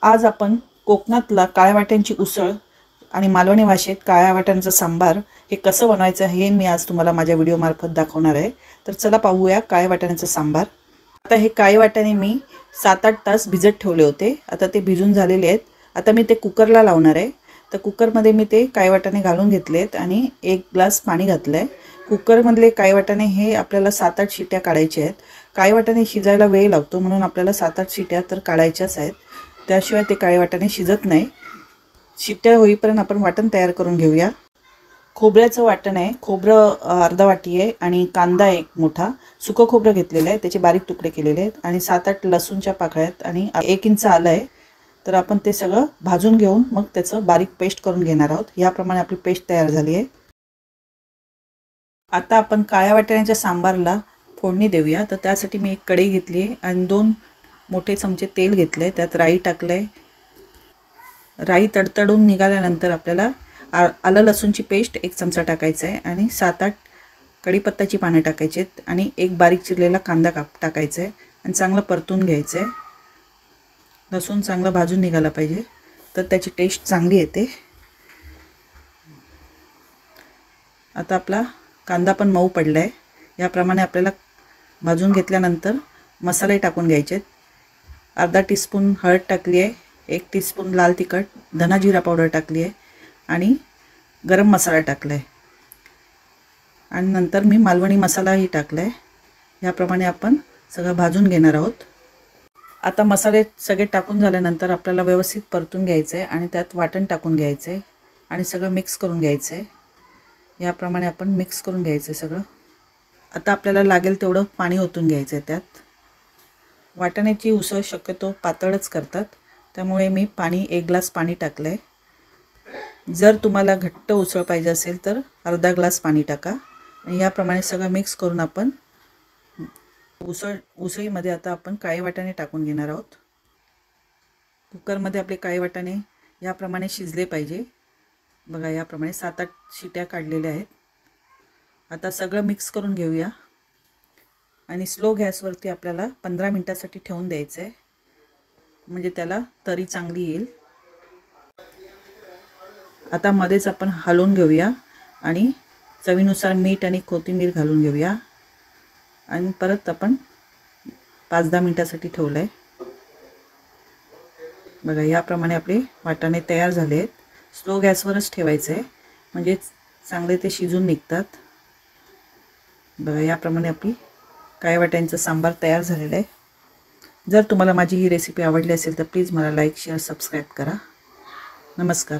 आज आपण कोकणातला काळ्या वाटाण्याची उसळ आणि मालवणी भाषेत काळ्या वाटाण्याचं सांबार हे कसं बनवायचं हे मी आज तुम्हाला माझ्या व्हिडिओमार्फत दाखवणार आहे। तर चला पाहूया काळ्या वाटाण्याचं सांबार। आता हे काळे वाटाणे मी 7-8 तास भिजत ठेवले होते। आता ते भिजून झालेले आहेत। आता मी ते कुकरला लावणार आहे। तर कुकरमध्ये मी ते काळे वाटाणे घालून घेतलेत आणि 1 ग्लास पाणी घातलंय। कुकरमधले काळे वाटाणे हे आपल्याला 7-8 शिट्या काढायच्या आहेत। काळे वाटाणे शिजायला वेळ लागतो म्हणून आपल्याला 7-8 शिट्या तर काढायच्याच आहेत, त्याशिवाय ते काळे वाटाणे शिजत नाही। शिट्या होईपर्यंत आपण वाटण तयार करून घेऊया। खोबऱ्याचं वाटण आहे। खोबरं अर्धा वाटी आहे आणि कांदा एक मोठा सुकं खोबरं घेतलेलं आहे, त्याचे बारीक तुकडे केलेले आहेत आणि 7-8 लसूणच्या पाकळ्या आहेत आणि 1 इंच आलं आहे। तर आपण ते सगळं भाजून घेऊन मग त्याचं बारीक पेस्ट करून घेणार आहोत। याप्रमाणे आपली पेस्ट तयार झाली आहे। आता आपण काळ्या वाटाण्याच्या सांबारला फोडणी देऊया। तर त्यासाठी मी एक कढई घेतली आहे आणि 2 मोठे चमचे तेल घेतले, त्यात राई टाकले। राई तडतडून निघाल्यानंतर आपल्याला आलं लसूणची पेस्ट 1 चमचा टाकायचा आहे आणि 7-8 कढीपत्त्याची पाने टाकायची आहेत आणि एक बारीक चिरलेला कांदा टाकायचा आहे आणि चांगलं परतून घ्यायचं आहे। लसूण चांगलं भाजून निघाला पाहिजे, तर त्याची टेस्ट चांगली येते। आता आपला कांदा पण मऊ पडला आहे। याप्रमाणे आपल्याला भाजून घेतल्यानंतर मसाले टाकून घ्यायचे आहेत। अर्धा टीस्पून हळद टाकली आहे, 1 टीस्पून लाल तिखट, धना जिरा पावडर टाकली आहे आणि गरम मसाला टाकला आहे आणि नंतर मी मालवणी मसालाही टाकला आहे। याप्रमाणे आपण सगळं भाजून घेणार आहोत। आता मसाले सगळे टाकून झाल्यानंतर आपल्याला व्यवस्थित परतून घ्यायचं आहे आणि त्यात वाटण टाकून घ्यायचं आहे आणि सगळं मिक्स करून घ्यायचं आहे। याप्रमाणे आपण मिक्स करून घ्यायचं आहे सगळं। आता आपल्याला लागेल तेवढं पाणी ओतून घ्यायचं आहे त्यात। वाटाण्याची उसळ शक्यतो पातळच करतात, त्यामुळे मी 1 ग्लास पाणी टाकलं आहे। जर तुम्हाला घट्ट उसळ पाहिजे असेल तर अर्धा ग्लास पाणी टाका आणि याप्रमाणे सगळं मिक्स करून आपण उसळीमध्ये आता आपण काळे वाटाणे टाकून घेणार आहोत। कुकरमध्ये आपले काळे वाटाणे याप्रमाणे शिजले पाहिजे। बघा, याप्रमाणे 7-8 शिट्या काढलेल्या आहेत। आता सगळं मिक्स करून घेऊया आणि स्लो गॅसवरती आपल्याला 15 मिनिटांसाठी ठेवून द्यायचं आहे, म्हणजे त्याला तरी चांगली येईल। आता मध्येच आपण हलवून घेऊया आणि चवीनुसार मीठ आणि कोथिंबीर घालून घेऊया आणि परत आपण 5-10 मिनिटांसाठी ठेवलं आहे। बघा, याप्रमाणे आपले वाटाणे तयार झाले आहेत। स्लो गॅसवरच ठेवायचं आहे, म्हणजे चांगले ते शिजून निघतात। बघा, याप्रमाणे आपली काळ्या वाटाण्याचं सांबार तयार झालेलं आहे। जर तुम्हाला माझी ही रेसिपी आवडली असेल तर प्लीज मला लाईक, शेअर, सबस्क्राईब करा। नमस्कार।